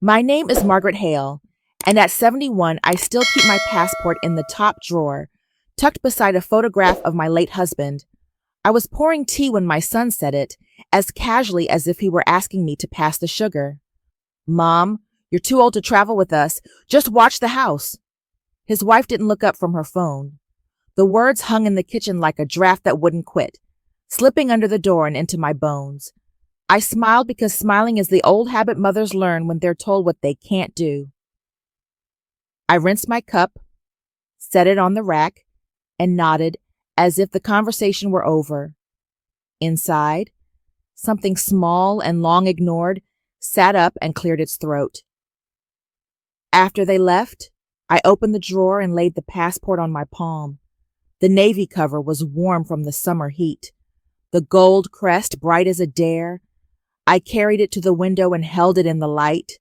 My name is Margaret Hale, and at 71, I still keep my passport in the top drawer, tucked beside a photograph of my late husband. I was pouring tea when my son said it, as casually as if he were asking me to pass the sugar. Mom, you're too old to travel with us. Just watch the house. His wife didn't look up from her phone. The words hung in the kitchen like a draft that wouldn't quit, slipping under the door and into my bones. I smiled because smiling is the old habit mothers learn when they're told what they can't do. I rinsed my cup, set it on the rack, and nodded as if the conversation were over. Inside, something small and long ignored sat up and cleared its throat. After they left, I opened the drawer and laid the passport on my palm. The navy cover was warm from the summer heat. The gold crest bright as a dare. I carried it to the window and held it in the light.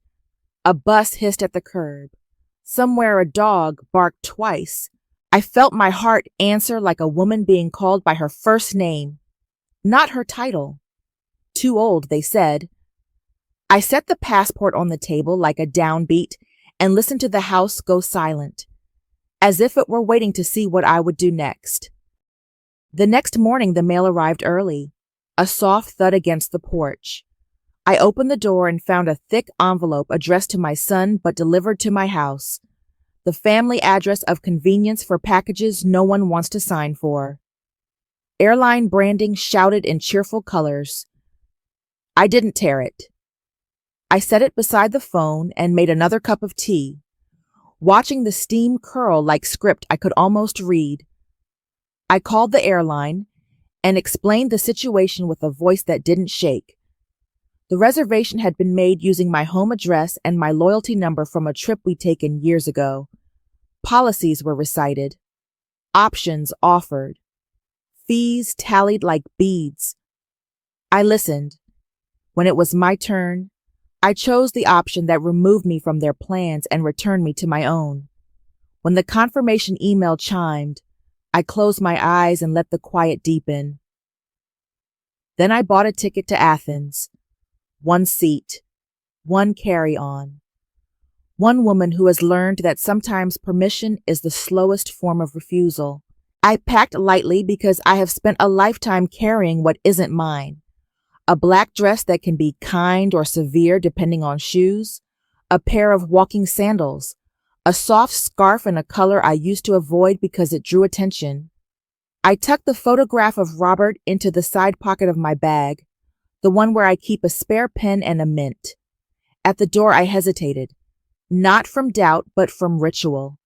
A bus hissed at the curb. Somewhere a dog barked twice. I felt my heart answer like a woman being called by her first name, not her title. Too old, they said. I set the passport on the table like a downbeat and listened to the house go silent, as if it were waiting to see what I would do next. The next morning the mail arrived early, a soft thud against the porch. I opened the door and found a thick envelope addressed to my son but delivered to my house. The family address of convenience for packages no one wants to sign for. Airline branding shouted in cheerful colors. I didn't tear it. I set it beside the phone and made another cup of tea. Watching the steam curl like script I could almost read. I called the airline and explained the situation with a voice that didn't shake. The reservation had been made using my home address and my loyalty number from a trip we'd taken years ago. Policies were recited. Options offered. Fees tallied like beads. I listened. When it was my turn, I chose the option that removed me from their plans and returned me to my own. When the confirmation email chimed, I closed my eyes and let the quiet deepen. Then I bought a ticket to Athens. One seat, one carry-on. One woman who has learned that sometimes permission is the slowest form of refusal. I packed lightly because I have spent a lifetime carrying what isn't mine. A black dress that can be kind or severe depending on shoes, a pair of walking sandals, a soft scarf in a color I used to avoid because it drew attention. I tucked the photograph of Robert into the side pocket of my bag, the one where I keep a spare pen and a mint. At the door I hesitated, not from doubt but from ritual.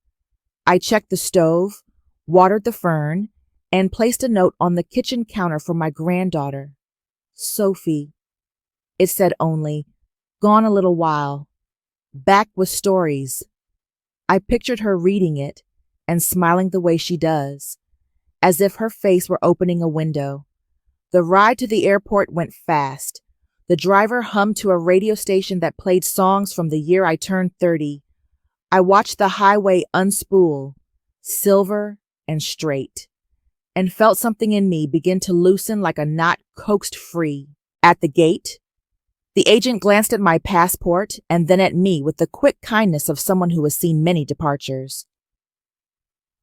I checked the stove, watered the fern, and placed a note on the kitchen counter for my granddaughter. Sophie. It said only, gone a little while. Back with stories. I pictured her reading it and smiling the way she does, as if her face were opening a window. The ride to the airport went fast. The driver hummed to a radio station that played songs from the year I turned 30. I watched the highway unspool, silver and straight, and felt something in me begin to loosen like a knot coaxed free. At the gate, the agent glanced at my passport and then at me with the quick kindness of someone who has seen many departures.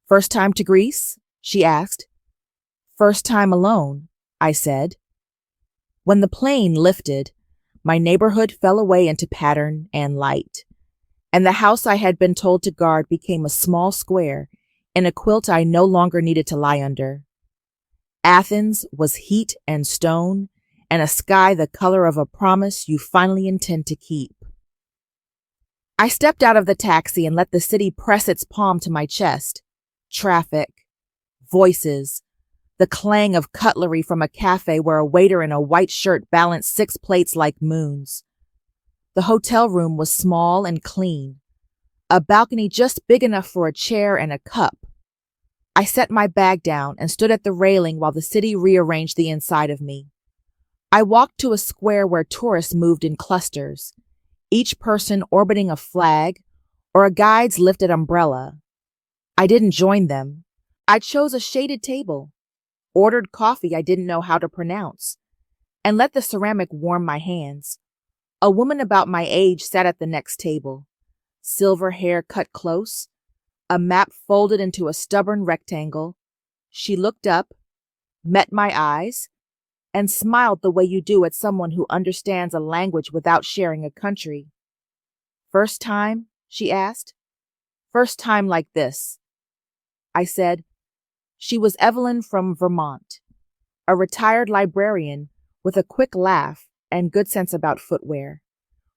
First time to Greece? She asked. First time alone, I said. When the plane lifted, my neighborhood fell away into pattern and light, and the house I had been told to guard became a small square in a quilt I no longer needed to lie under. Athens was heat and stone, and a sky the color of a promise you finally intend to keep. I stepped out of the taxi and let the city press its palm to my chest. Traffic, voices, the clang of cutlery from a cafe where a waiter in a white shirt balanced 6 plates like moons. The hotel room was small and clean, a balcony just big enough for a chair and a cup. I set my bag down and stood at the railing while the city rearranged the inside of me. I walked to a square where tourists moved in clusters, each person orbiting a flag or a guide's lifted umbrella. I didn't join them. I chose a shaded table, ordered coffee I didn't know how to pronounce, and let the ceramic warm my hands. A woman about my age sat at the next table, silver hair cut close, a map folded into a stubborn rectangle. She looked up, met my eyes, and smiled the way you do at someone who understands a language without sharing a country. "First time?" she asked. "First time like this," I said. She was Evelyn from Vermont, a retired librarian with a quick laugh and good sense about footwear.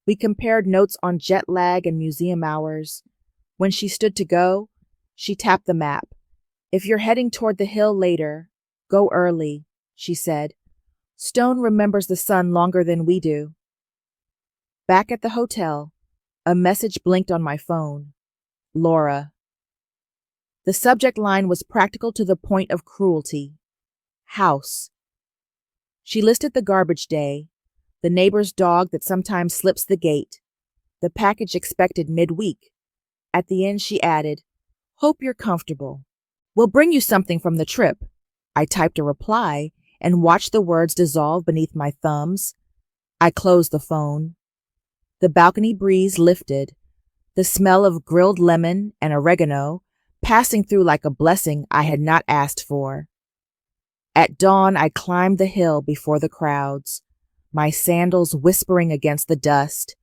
We compared notes on jet lag and museum hours. When she stood to go, she tapped the map. "If you're heading toward the hill later, go early," she said. "Stone remembers the sun longer than we do." Back at the hotel, a message blinked on my phone. Laura. The subject line was practical to the point of cruelty. House. She listed the garbage day, the neighbor's dog that sometimes slips the gate, the package expected midweek. At the end, she added, "Hope you're comfortable. We'll bring you something from the trip." I typed a reply and watched the words dissolve beneath my thumbs. I closed the phone. The balcony breeze lifted, the smell of grilled lemon and oregano passing through like a blessing I had not asked for. At dawn, I climbed the hill before the crowds, my sandals whispering against the dust.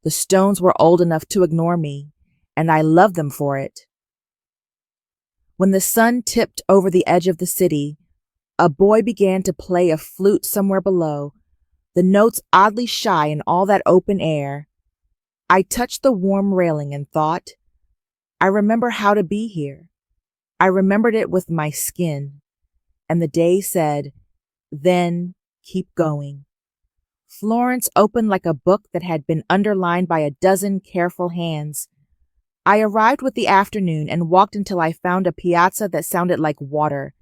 The stones were old enough to ignore me, and I loved them for it. When the sun tipped over the edge of the city, a boy began to play a flute somewhere below, the notes oddly shy in all that open air. I touched the warm railing and thought, I remember how to be here. I remembered it with my skin. And the day said, then keep going. Florence opened like a book that had been underlined by a dozen careful hands. I arrived with the afternoon and walked until I found a piazza that sounded like water.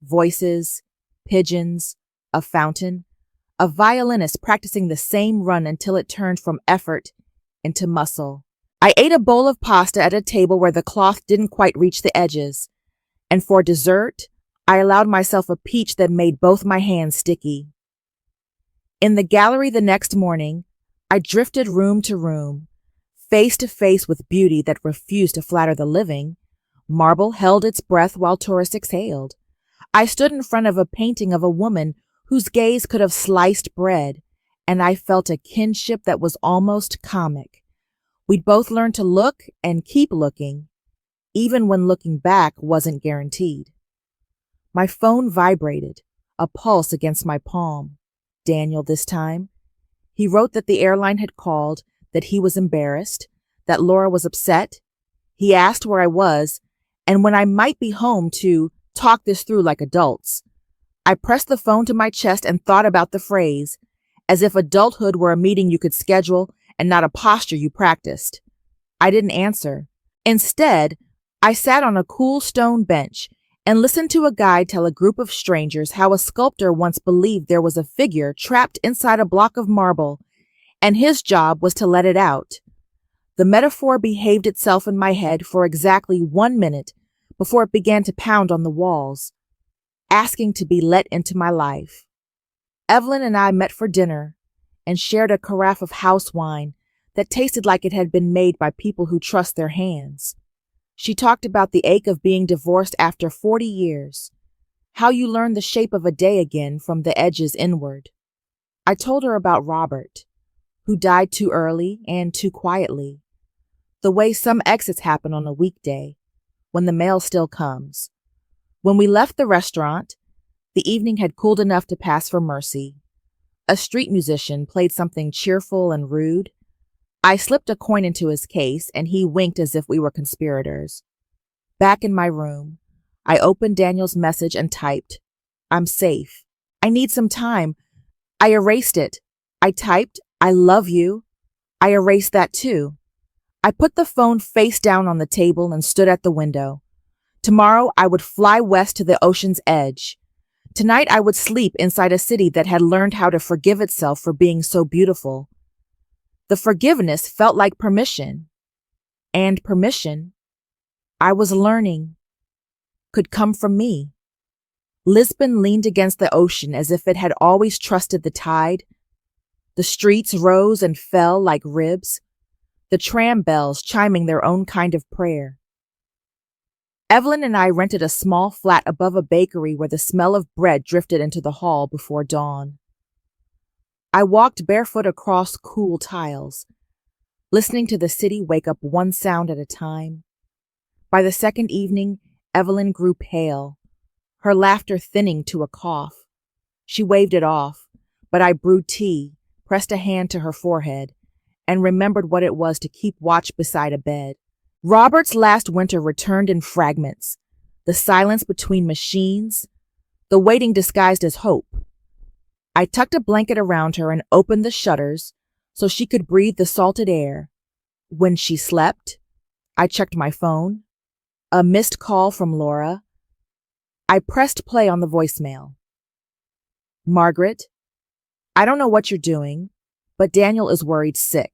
Voices, pigeons, a fountain, a violinist practicing the same run until it turned from effort into muscle. I ate a bowl of pasta at a table where the cloth didn't quite reach the edges, and for dessert, I allowed myself a peach that made both my hands sticky. In the gallery the next morning, I drifted room to room, face to face with beauty that refused to flatter the living. Marble held its breath while tourists exhaled. I stood in front of a painting of a woman whose gaze could have sliced bread, and I felt a kinship that was almost comic. We'd both learned to look and keep looking, even when looking back wasn't guaranteed. My phone vibrated, a pulse against my palm. Daniel this time. He wrote that the airline had called, that he was embarrassed, that Laura was upset. He asked where I was, and when I might be home to talk this through like adults. I pressed the phone to my chest and thought about the phrase, as if adulthood were a meeting you could schedule and not a posture you practiced. I didn't answer. Instead, I sat on a cool stone bench and listened to a guide tell a group of strangers how a sculptor once believed there was a figure trapped inside a block of marble, and his job was to let it out. The metaphor behaved itself in my head for exactly 1 minute before it began to pound on the walls, asking to be let into my life. Evelyn and I met for dinner and shared a carafe of house wine that tasted like it had been made by people who trust their hands. She talked about the ache of being divorced after 40 years, how you learn the shape of a day again from the edges inward. I told her about Robert, who died too early and too quietly, the way some exits happen on a weekday, when the mail still comes. When we left the restaurant, the evening had cooled enough to pass for mercy. A street musician played something cheerful and rude. I slipped a coin into his case, and he winked as if we were conspirators. Back in my room, I opened Daniel's message and typed, "I'm safe. I need some time." I erased it. I typed, "I love you." I erased that too. I put the phone face down on the table and stood at the window. Tomorrow I would fly west to the ocean's edge. Tonight I would sleep inside a city that had learned how to forgive itself for being so beautiful. The forgiveness felt like permission. And permission, I was learning, could come from me. Lisbon leaned against the ocean as if it had always trusted the tide. The streets rose and fell like ribs, the tram bells chiming their own kind of prayer. Evelyn and I rented a small flat above a bakery where the smell of bread drifted into the hall before dawn. I walked barefoot across cool tiles, listening to the city wake up one sound at a time. By the second evening, Evelyn grew pale, her laughter thinning to a cough. She waved it off, but I brewed tea, pressed a hand to her forehead, and remembered what it was to keep watch beside a bed. Robert's last winter returned in fragments, the silence between machines, the waiting disguised as hope. I tucked a blanket around her and opened the shutters so she could breathe the salted air. When she slept, I checked my phone. A missed call from Laura. I pressed play on the voicemail. Margaret, I don't know what you're doing, but Daniel is worried sick.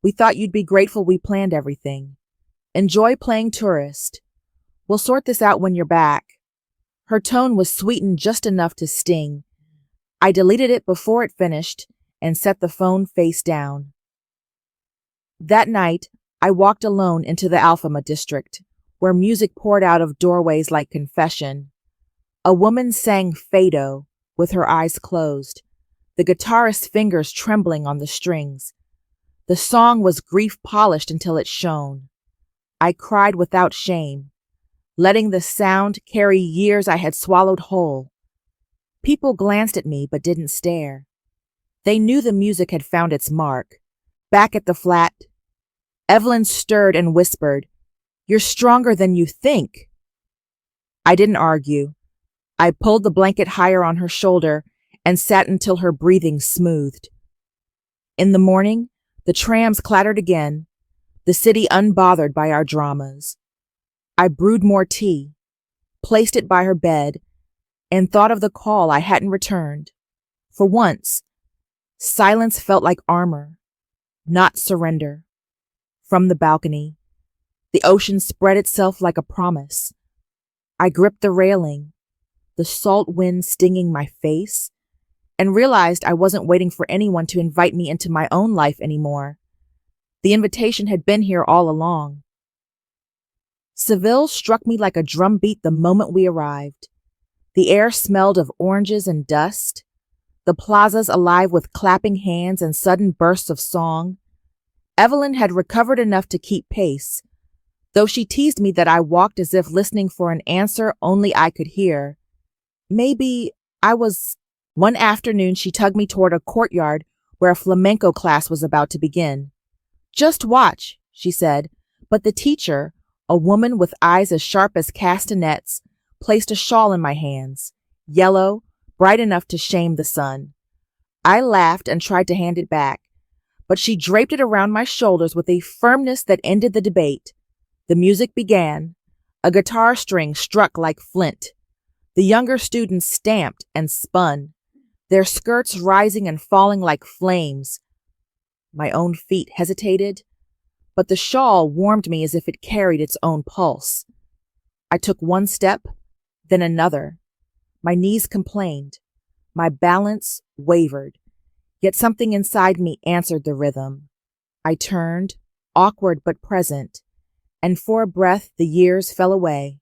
We thought you'd be grateful we planned everything. Enjoy playing tourist. We'll sort this out when you're back. Her tone was sweetened just enough to sting. I deleted it before it finished and set the phone face down. That night, I walked alone into the Alfama district, where music poured out of doorways like confession. A woman sang Fado with her eyes closed, the guitarist's fingers trembling on the strings. The song was grief-polished until it shone. I cried without shame, letting the sound carry years I had swallowed whole. People glanced at me but didn't stare. They knew the music had found its mark. Back at the flat, Evelyn stirred and whispered, "You're stronger than you think." I didn't argue. I pulled the blanket higher on her shoulder and sat until her breathing smoothed. In the morning, the trams clattered again, the city unbothered by our dramas. I brewed more tea, placed it by her bed, and thought of the call I hadn't returned. For once, silence felt like armor, not surrender. From the balcony, the ocean spread itself like a promise. I gripped the railing, the salt wind stinging my face, and realized I wasn't waiting for anyone to invite me into my own life anymore. The invitation had been here all along. Seville struck me like a drumbeat the moment we arrived. The air smelled of oranges and dust, the plazas alive with clapping hands and sudden bursts of song. Evelyn had recovered enough to keep pace, though she teased me that I walked as if listening for an answer only I could hear. Maybe I was. One afternoon she tugged me toward a courtyard where a flamenco class was about to begin. "Just watch," she said, but the teacher, a woman with eyes as sharp as castanets, placed a shawl in my hands, yellow, bright enough to shame the sun. I laughed and tried to hand it back, but she draped it around my shoulders with a firmness that ended the debate. The music began. A guitar string struck like flint. The younger students stamped and spun, their skirts rising and falling like flames. My own feet hesitated, but the shawl warmed me as if it carried its own pulse. I took one step, then another. My knees complained. My balance wavered, yet something inside me answered the rhythm. I turned, awkward but present, and for a breath the years fell away.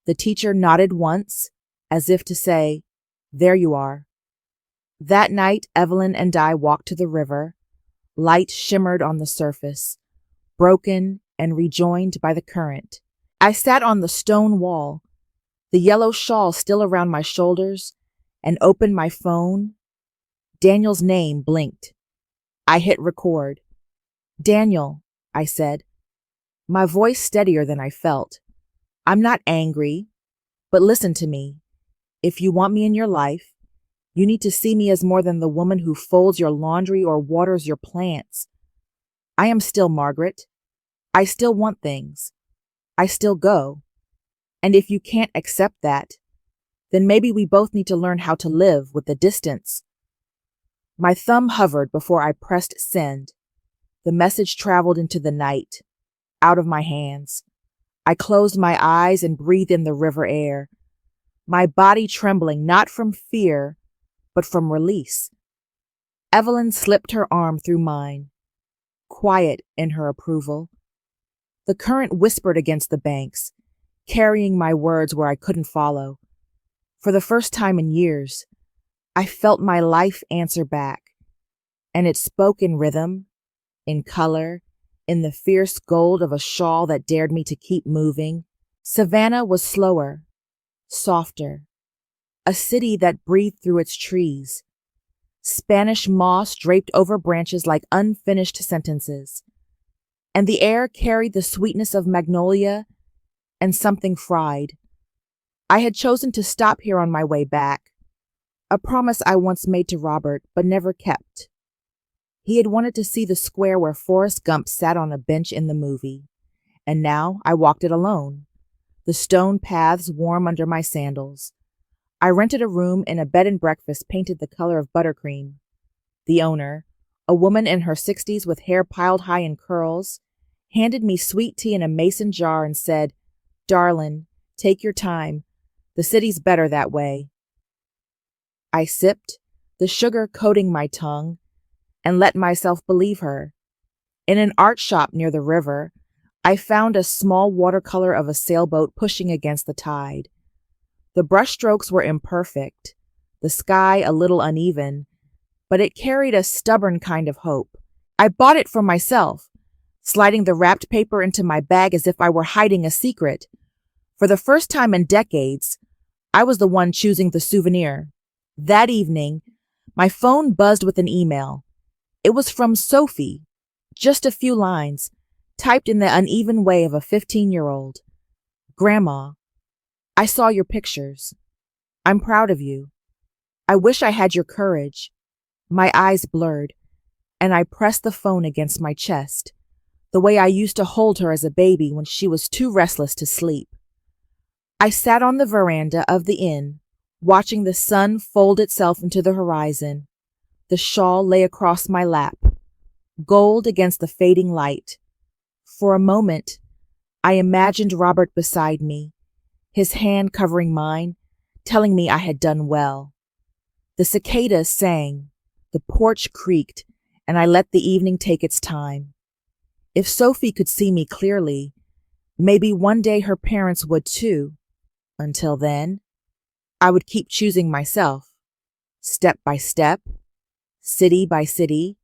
The teacher nodded once, as if to say, "There you are." That night, Evelyn and I walked to the river. Light shimmered on the surface, broken and rejoined by the current. I sat on the stone wall, the yellow shawl still around my shoulders, and opened my phone. Daniel's name blinked. I hit record. "Daniel," I said, my voice steadier than I felt. "I'm not angry, but listen to me. If you want me in your life, you need to see me as more than the woman who folds your laundry or waters your plants. I am still Margaret. I still want things. I still go. And if you can't accept that, then maybe we both need to learn how to live with the distance." My thumb hovered before I pressed send. The message traveled into the night, out of my hands. I closed my eyes and breathed in the river air, my body trembling not from fear, but from release. Evelyn slipped her arm through mine, quiet in her approval. The current whispered against the banks, carrying my words where I couldn't follow. For the first time in years, I felt my life answer back, and it spoke in rhythm, in color, in the fierce gold of a shawl that dared me to keep moving. Savannah was slower, softer, a city that breathed through its trees. Spanish moss draped over branches like unfinished sentences, and the air carried the sweetness of magnolia and something fried. I had chosen to stop here on my way back, a promise I once made to Robert but never kept. He had wanted to see the square where Forrest Gump sat on a bench in the movie, and now I walked it alone, the stone paths warm under my sandals. I rented a room in a bed and breakfast painted the color of buttercream. The owner, a woman in her 60s with hair piled high in curls, handed me sweet tea in a mason jar and said, "Darlin', take your time. The city's better that way." I sipped, the sugar coating my tongue, and let myself believe her. In an art shop near the river, I found a small watercolor of a sailboat pushing against the tide. The brushstrokes were imperfect, the sky a little uneven, but it carried a stubborn kind of hope. I bought it for myself, sliding the wrapped paper into my bag as if I were hiding a secret. For the first time in decades, I was the one choosing the souvenir. That evening, my phone buzzed with an email. It was from Sophie, just a few lines, typed in the uneven way of a 15-year-old. "Grandma, I saw your pictures. I'm proud of you. I wish I had your courage." My eyes blurred, and I pressed the phone against my chest, the way I used to hold her as a baby when she was too restless to sleep. I sat on the veranda of the inn, watching the sun fold itself into the horizon. The shawl lay across my lap, gold against the fading light. For a moment, I imagined Robert beside me, his hand covering mine, telling me I had done well. The cicadas sang, the porch creaked, and I let the evening take its time. If Sophie could see me clearly, maybe one day her parents would too. Until then, I would keep choosing myself, step by step, city by city,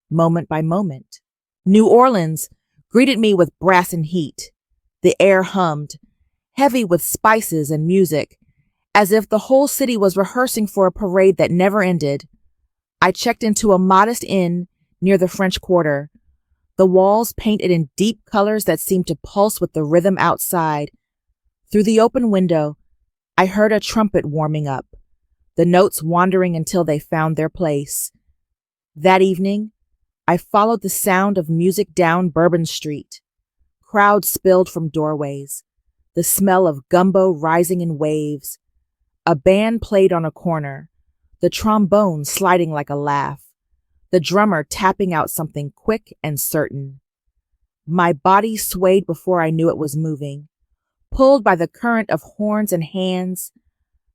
moment by moment. New Orleans greeted me with brass and heat. The air hummed, heavy with spices and music, as if the whole city was rehearsing for a parade that never ended. I checked into a modest inn near the French Quarter, the walls painted in deep colors that seemed to pulse with the rhythm outside. Through the open window, I heard a trumpet warming up, the notes wandering until they found their place. That evening, I followed the sound of music down Bourbon Street. Crowds spilled from doorways, the smell of gumbo rising in waves. A band played on a corner, the trombone sliding like a laugh, the drummer tapping out something quick and certain. My body swayed before I knew it was moving. Pulled by the current of horns and hands,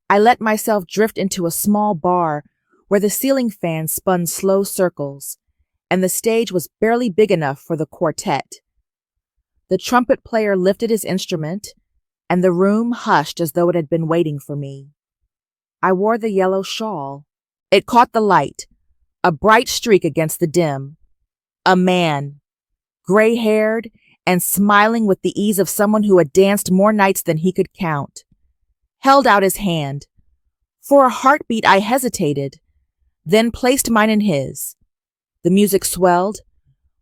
I let myself drift into a small bar where the ceiling fan spun slow circles, and the stage was barely big enough for the quartet. The trumpet player lifted his instrument, and the room hushed as though it had been waiting for me. I wore the yellow shawl. It caught the light, a bright streak against the dim. A man, gray-haired and smiling with the ease of someone who had danced more nights than he could count, held out his hand. For a heartbeat I hesitated, then placed mine in his. The music swelled.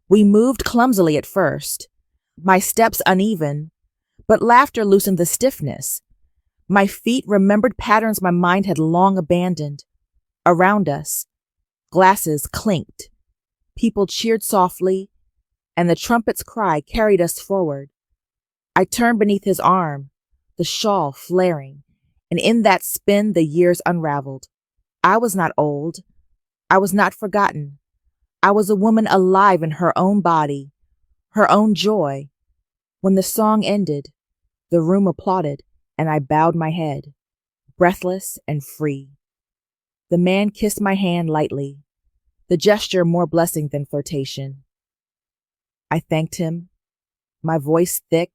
We moved clumsily at first, my steps uneven, but laughter loosened the stiffness. My feet remembered patterns my mind had long abandoned. Around us, glasses clinked. People cheered softly, and the trumpet's cry carried us forward. I turned beneath his arm, the shawl flaring, and in that spin the years unraveled. I was not old. I was not forgotten. I was a woman alive in her own body, her own joy. When the song ended, the room applauded, and I bowed my head, breathless and free. The man kissed my hand lightly. the gesture more blessing than flirtation. I thanked him, my voice thick,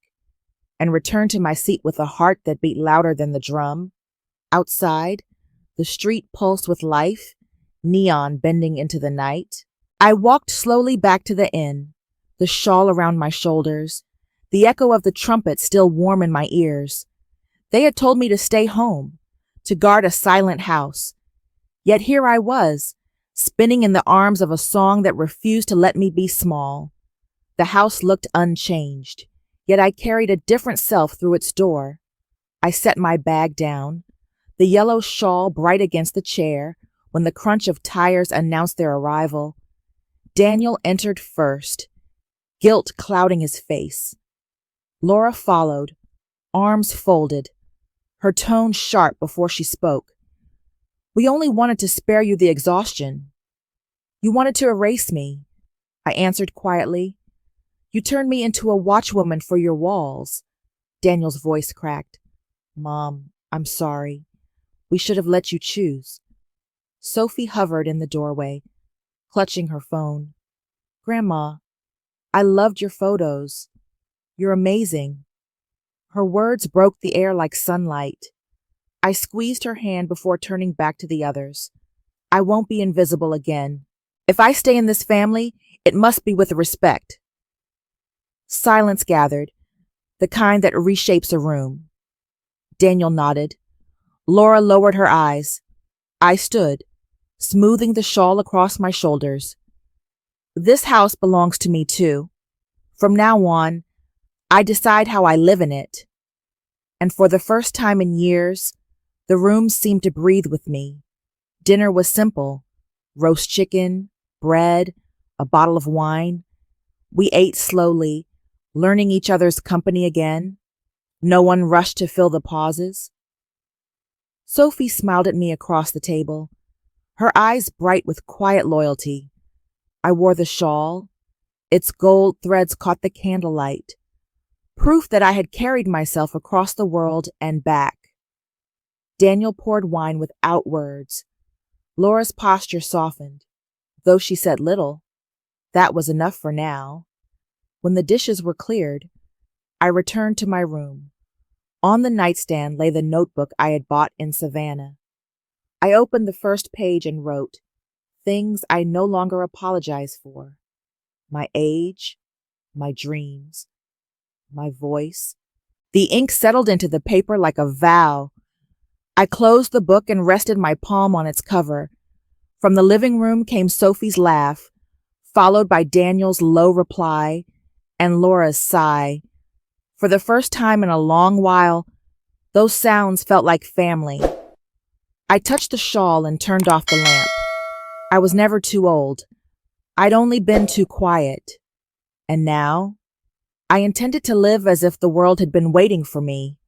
and returned to my seat with a heart that beat louder than the drum. Outside, the street pulsed with life, neon bending into the night. I walked slowly back to the inn, the shawl around my shoulders, the echo of the trumpet still warm in my ears. They had told me to stay home, to guard a silent house. Yet here I was, spinning in the arms of a song that refused to let me be small. The house looked unchanged, yet I carried a different self through its door. I set my bag down, the yellow shawl bright against the chair, when the crunch of tires announced their arrival. Daniel entered first, guilt clouding his face. Laura followed, arms folded, her tone sharp before she spoke. We only wanted to spare you the exhaustion. You wanted to erase me, I answered quietly. You turned me into a watchwoman for your walls. Daniel's voice cracked. Mom, I'm sorry. We should have let you choose. Sophie hovered in the doorway, clutching her phone. Grandma, I loved your photos. You're amazing. Her words broke the air like sunlight. I squeezed her hand before turning back to the others. I won't be invisible again. If I stay in this family, it must be with respect. Silence gathered, the kind that reshapes a room. Daniel nodded. Laura lowered her eyes. I stood, smoothing the shawl across my shoulders. This house belongs to me too. From now on, I decide how I live in it. And for the first time in years, the room seemed to breathe with me. Dinner was simple. Roast chicken, bread, a bottle of wine. We ate slowly, learning each other's company again. No one rushed to fill the pauses. Sophie smiled at me across the table, her eyes bright with quiet loyalty. I wore the shawl. Its gold threads caught the candlelight, proof that I had carried myself across the world and back. Daniel poured wine without words. Laura's posture softened. Though she said little, that was enough for now. When the dishes were cleared, I returned to my room. On the nightstand lay the notebook I had bought in Savannah. I opened the first page and wrote, things I no longer apologize for. My age, my dreams, my voice. The ink settled into the paper like a vow. I closed the book and rested my palm on its cover. From the living room came Sophie's laugh, followed by Daniel's low reply and Laura's sigh. For the first time in a long while, those sounds felt like family. I touched the shawl and turned off the lamp. I was never too old. I'd only been too quiet. And now, I intended to live as if the world had been waiting for me.